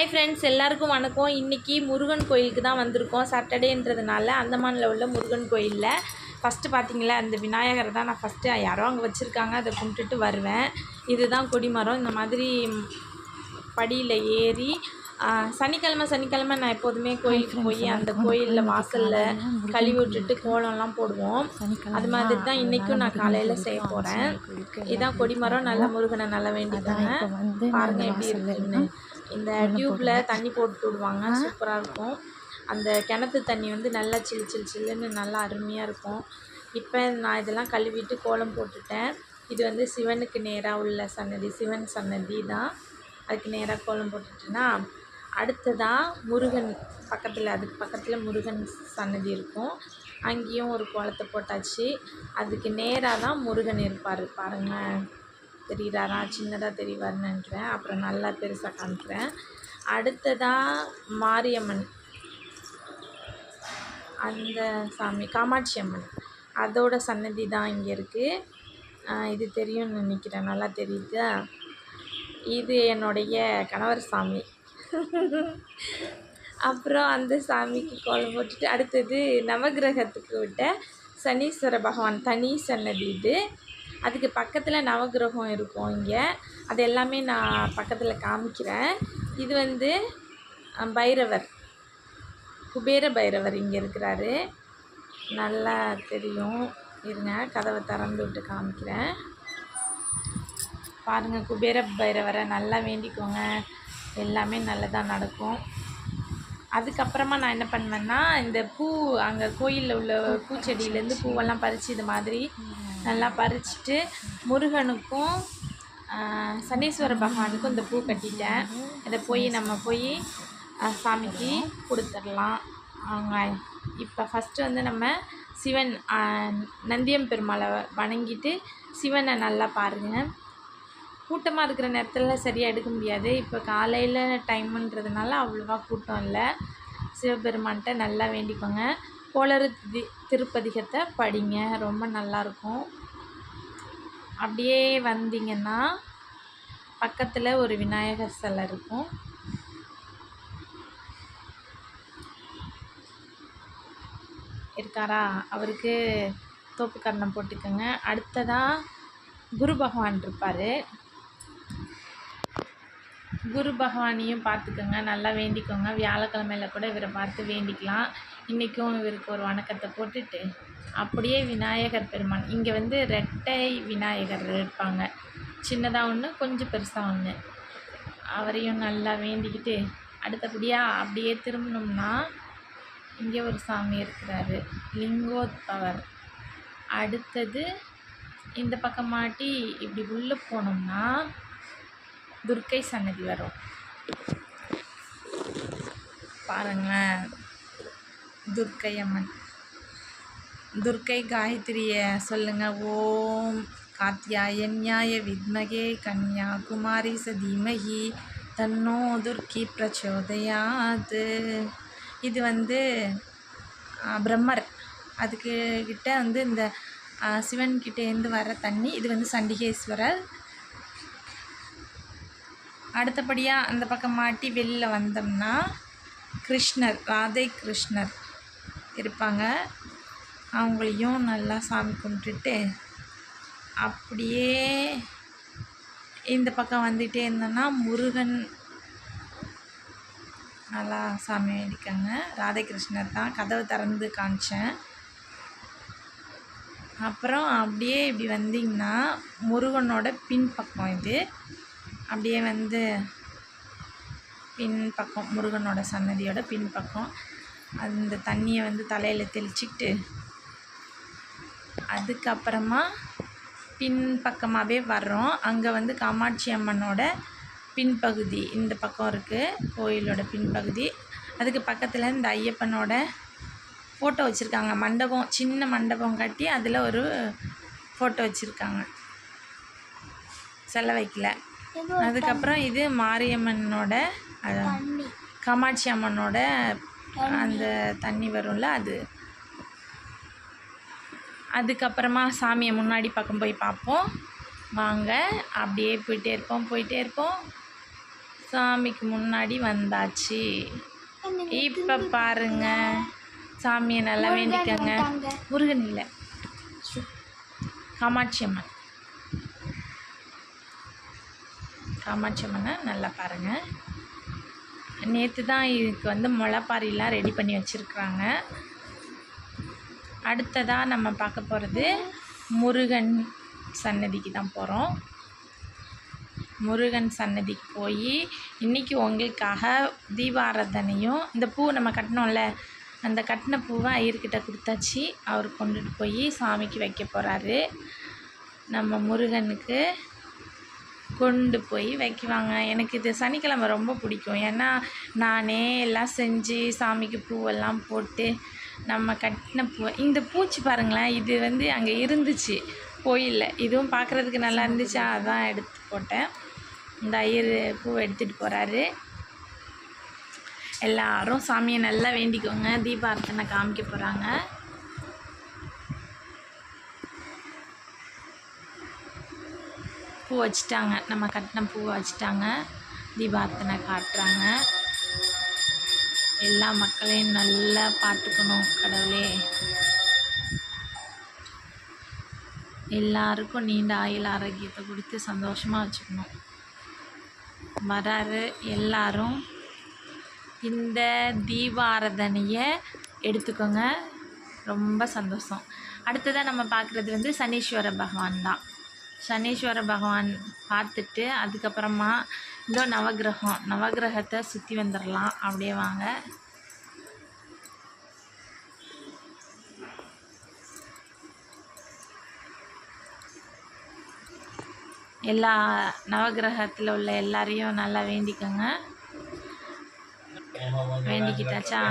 Hi friends, எல்லாருக்கும் வணக்கம். இன்றைக்கி முருகன் கோயிலுக்கு தான் வந்திருக்கோம். சாட்டர்டேன்றதுனால அந்தமானில் உள்ள முருகன் கோயிலில் ஃபஸ்ட்டு பார்த்திங்களா, அந்த விநாயகரை தான் நான் ஃபஸ்ட்டு யாரோ அங்கே வச்சுருக்காங்க, அதை கும்பிட்டுட்டு வருவேன். இதுதான் கொடிமரம். இந்த மாதிரி படியில் ஏறி சனிக்கிழமை நான் எப்போதுமே கோயிலுக்கு போய் அந்த கோயிலில் வாசலில் கழுவி விட்டுட்டு கோலம்லாம் போடுவோம். அது மாதிரி தான் இன்றைக்கும் நான் காலையில் செய்ய போகிறேன். இதுதான் கொடிமரம். நல்லா முருகனை நல்லா வேண்டிக்கோங்க. பாருங்கள் எப்படி இருக்குன்னு. இந்த டியூப்பில் தண்ணி போட்டு விடுவாங்க, சூப்பராக இருக்கும். அந்த கிணத்து தண்ணி வந்து நல்லா சில்லுன்னு நல்லா அருமையாக இருக்கும். இப்போ நான் இதெல்லாம் கழுவிட்டு கோலம் போட்டுட்டேன். இது வந்து சிவனுக்கு நேராக உள்ள சன்னதி, சிவன் சன்னதி தான். அதுக்கு நேராக கோலம் போட்டுட்டேன்னா, அடுத்ததாக முருகன் பக்கத்தில், அதுக்கு பக்கத்தில் முருகன் சன்னதி இருக்கும். அங்கேயும் ஒரு கோலத்தை போட்டாச்சு. அதுக்கு நேராக தான் முருகன் இருப்பார். பாருங்கள், தெரியுறாரா? சின்னதாக தெரிவார்னு நினைக்கிறேன். அப்புறம் நல்லா பெருசாக காமிக்கிறேன். அடுத்ததாக மாரியம்மன், அந்த சாமி காமாட்சி அம்மன், அதோட சன்னதி தான் இங்கே இருக்குது. இது தெரியும்னு நினைக்கிறேன். நல்லா தெரியுதா? இது என்னுடைய கணவர் சாமி. அப்புறம் அந்த சாமிக்கு கோலம் போட்டுட்டு அடுத்தது நவகிரகத்துக்கு விட்ட சனீஸ்வர பகவான் தனி சன்னதி. இது அதுக்கு பக்கத்தில் நவகிரகம் இருக்கும் இங்கே. அது எல்லாமே நான் பக்கத்தில் காமிக்கிறேன். இது வந்து பைரவர், குபேர பைரவர் இங்கே இருக்கிறாரு. நல்லா தெரியும். இருங்க, கதவை திறந்து விட்டு காமிக்கிறேன். பாருங்கள், குபேர பைரவரை நல்லா வேண்டிக்கோங்க, எல்லாமே நல்லதாக நடக்கும். அதுக்கப்புறமா நான் என்ன பண்ணுவேன்னா, இந்த பூ அங்கே கோயிலில் உள்ள பூச்செடியிலேருந்து பூவெல்லாம் பறித்து இது மாதிரி நல்லா பறிச்சுட்டு முருகனுக்கும் சனீஸ்வர பகவானுக்கும் இந்த பூ கட்டிட்டேன். இதை நம்ம போய் சாமிக்கு கொடுத்துடலாம். அவங்க இப்போ ஃபஸ்ட்டு வந்து நம்ம சிவன் நந்தியம் பெருமாளை வணங்கிட்டு சிவனை நல்லா பாருங்கள். கூட்டமாக இருக்கிற நேரத்தில் சரியாக எடுக்க முடியாது. இப்போ காலையில் டைமுன்றதுனால அவ்வளோவா கூட்டம் இல்லை. சிவபெருமான்கிட்ட நல்லா வேண்டிக்கோங்க. கோளறு திருப்பதிகத்தை படிங்க, ரொம்ப நல்லாயிருக்கும். அப்படியே வந்தீங்கன்னா பக்கத்தில் ஒரு விநாயகர் சிலை இருக்கும். இருக்காரா? அவருக்கு தோப்பு கரணம் போட்டுக்கோங்க. அடுத்ததாக குரு பகவான் இருப்பார். குரு பகவானையும் பார்த்துக்கோங்க, நல்லா வேண்டிக்கோங்க. வியாழக்கிழமையில் கூட இவரை பார்த்து வேண்டிக்கலாம். இன்றைக்கும் இவருக்கு ஒரு வணக்கத்தை போட்டுட்டு அப்படியே விநாயகர் பெருமான், இங்கே வந்து ரெட்டை விநாயகர் இருப்பாங்க, சின்னதாக ஒன்று, கொஞ்சம் பெருசாக ஒன்று. அவரையும் நல்லா வேண்டிக்கிட்டு அடுத்தபடியாக அப்படியே திரும்பினோம்னா இங்கே ஒரு சாமி இருக்கிறாரு, லிங்கோத்பவர். அடுத்தது இந்த பக்கம் மாட்டி இப்படி உள்ளே போனோம்னா துர்க்கை சன்னதி வரும். பாருங்களேன், துர்க்கை அம்மன். துர்க்கை காயத்ரியை சொல்லுங்கள். ஓம் காத்யாயன்யாய வித்மகே கன்யாகுமாரி சதீமகி தன்னோ துர்க்கி பிரச்சோதயாத். இது வந்து பிரம்மர், அதுக்கு கிட்ட வந்து இந்த சிவன்கிட்டேருந்து வர தண்ணி. இது வந்து சண்டிகேஸ்வரர். அடுத்தபடியாக அந்த பக்கம் மாட்டி வெளியில் வந்தோம்னா கிருஷ்ணர், ராதை கிருஷ்ணர் இருப்பாங்க. அவங்களையும் நல்லா சாமி கும்பிட்டுட்டு அப்படியே இந்த பக்கம் வந்துகிட்டே இருந்தோன்னா முருகன் நல்லா சாமி வேண்டிக்கங்க. ராதை கிருஷ்ணர் தான், கதவை திறந்து காமிச்சேன். அப்புறம் அப்படியே இப்படி வந்திங்கன்னா முருகனோட பின்பக்கம் இது. அப்படியே வந்து பின்பக்கம் முருகனோட சன்னதியோட பின்பக்கம் அந்த தண்ணியை வந்து தலையில் தெளிச்சிக்கிட்டு அதுக்கப்புறமா பின்பக்கமாகவே வர்றோம். அங்கே வந்து காமாட்சி அம்மனோட பின்பகுதி இந்த பக்கம் இருக்குது, கோயிலோட பின்பகுதி. அதுக்கு பக்கத்தில் இந்த ஐயப்பனோட ஃபோட்டோ வச்சுருக்காங்க. மண்டபம், சின்ன மண்டபம் கட்டி அதில் ஒரு ஃபோட்டோ வச்சுருக்காங்க, சிலை வைக்கல. அதுக்கப்புறம் இது மாரியம்மனோட, காமாட்சி அம்மனோட அந்த தண்ணி வரும்ல அது. அதுக்கப்புறமா சாமியை முன்னாடி பக்கம் போய் பார்ப்போம் வாங்க. அப்படியே போயிட்டே இருப்போம். சாமிக்கு முன்னாடி வந்தாச்சு. இப்போ பாருங்க, சாமியை நல்லா வேண்டிக்கங்க. முருகன் இல்லை, காமாட்சி அம்மன். காமாட்சி அம்மனை நல்லா பாருங்கள். நேற்று தான் இதுக்கு வந்து முளைப்பாரிலாம் ரெடி பண்ணி வச்சுருக்குறாங்க. அடுத்ததாக நம்ம பார்க்க போகிறது முருகன் சன்னதிக்கு தான் போகிறோம். முருகன் சன்னதிக்கு போய் இன்றைக்கி உங்களுக்காக தீபாராதனையும் இந்த பூ நம்ம கட்டினோம்ல, அந்த கட்டின பூவை ஐயர்கிட்ட கொடுத்தாச்சு. அவர் கொண்டுட்டு போய் சாமிக்கு வைக்க போகிறாரு. நம்ம முருகனுக்கு கொண்டு போய் வைக்குவாங்க. எனக்கு இது சனிக்கிழமை ரொம்ப பிடிக்கும். ஏன்னா நானே எல்லாம் செஞ்சு சாமிக்கு பூவெல்லாம் போட்டு நம்ம கட்டின பூ. இந்த பூச்சி பாருங்களேன், இது வந்து அங்கே இருந்துச்சு கோயிலில். இதுவும் பார்க்குறதுக்கு நல்லா இருந்துச்சு, அதான் எடுத்து போட்டேன். இந்த ஐயர் பூவை எடுத்துகிட்டு போகிறாரு. எல்லாரும் சாமியை நல்லா வேண்டிக்கோங்க. தீபார்த்தனை காமிக்க போகிறாங்க. பூ வச்சுட்டாங்க, நம்ம கட்டின பூவை வச்சுட்டாங்க. தீபார்த்தனை காட்டுறாங்க. எல்லா மக்களையும் நல்லா பார்த்துக்கணும் கடவுளே. எல்லாருக்கும் நீண்ட ஆயுள் ஆரோக்கியத்தை கொடுத்து சந்தோஷமாக வச்சுக்கணும். வராரு எல்லாரும் இந்த தீபாராதனையை எடுத்துக்கோங்க. ரொம்ப சந்தோஷம். அடுத்ததாக நம்ம பார்க்குறது வந்து சனீஸ்வர பகவான் தான். சனீஸ்வர பகவான் பார்த்துட்டு அதுக்கப்புறமா இந்த நவகிரகத்தை சுற்றி வந்துடலாம். அப்படியே வாங்க. எல்லா நவகிரகத்தில் உள்ள எல்லாரையும் நல்லா வேண்டிக்கோங்க. வேண்டிக்கிட்டாச்சா?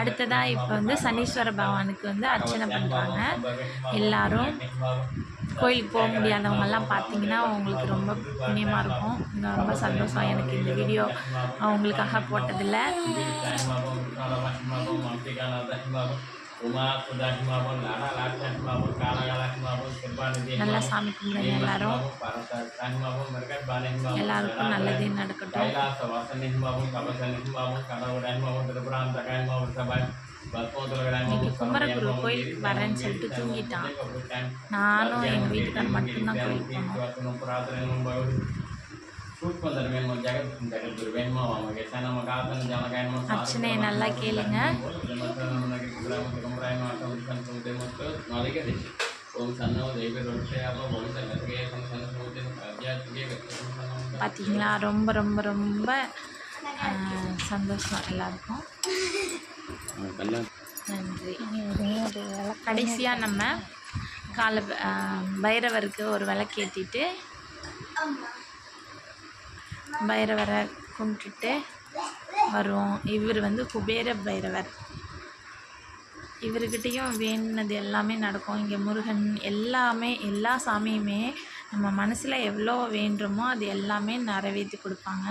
அடுத்ததாக இப்போ வந்து சனீஸ்வர பகவானுக்கு வந்து அர்ச்சனை பண்ணுறாங்க. எல்லாரும் கோயிலுக்கு போக முடியாதவங்கெல்லாம் பார்த்தீங்கன்னா உங்களுக்கு ரொம்ப புண்ணியமாக இருக்கும். ரொம்ப சந்தோஷம் எனக்கு இந்த வீடியோ அவங்களுக்காக போட்டதில்லை. நல்லா சாமி கும்பிடுங்க எல்லாரும். எல்லாருக்கும் நல்லதே நடக்கட்டும். இன்னைக்கு குமரகுரு கோயிலுக்கு வரேன்னு சொல்லிட்டு தூங்கிட்டான். நானும் எங்கள் வீட்டுக்காரர் மட்டும்தான் கோயிலுக்கு போனோம். அர்ச்சனையை நல்லா கேளுங்க. பார்த்தீங்களா, ரொம்ப ரொம்ப ரொம்ப சந்தோஷம் எல்லாருக்கும். நன்றி. கடைசியாக நம்ம பைரவருக்கு ஒரு விளக்கேற்றிட்டு பைரவரை கும்பிட்டுட்டு வருவோம். இவர் வந்து குபேர பைரவர். இவர்கிட்டையும் வேண்டினது எல்லாமே நடக்கும். இங்கே முருகன் எல்லாமே, எல்லா சாமியுமே நம்ம மனசில் எவ்வளோ வேண்டுமோ அது எல்லாமே நிறைவேற்றி கொடுப்பாங்க.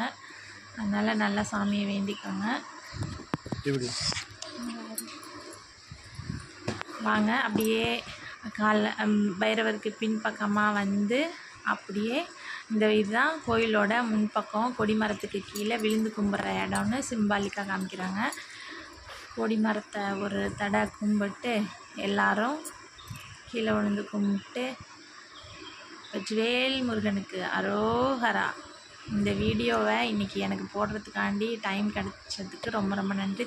அதனால் நல்லா சாமியை வேண்டிக்கோங்க. வாங்க, அப்படியே பைரவருக்கு பின்பக்கமாக வந்து அப்படியே இந்த இதுதான் கோயிலோட முன்பக்கம். கொடிமரத்துக்கு கீழே விழுந்து கும்பிட்ற இடம்னு சிம்பாலிக்காக காமிக்கிறாங்க. கொடிமரத்தை ஒரு தடை கும்பிட்டு எல்லாரும் கீழே விழுந்து கும்பிட்டு வெற்றிவேல் முருகனுக்கு அரோகரா. இந்த வீடியோவை இன்றைக்கி எனக்கு போடுறதுக்காண்டி டைம் கிடைச்சதுக்கு ரொம்ப ரொம்ப நன்றி.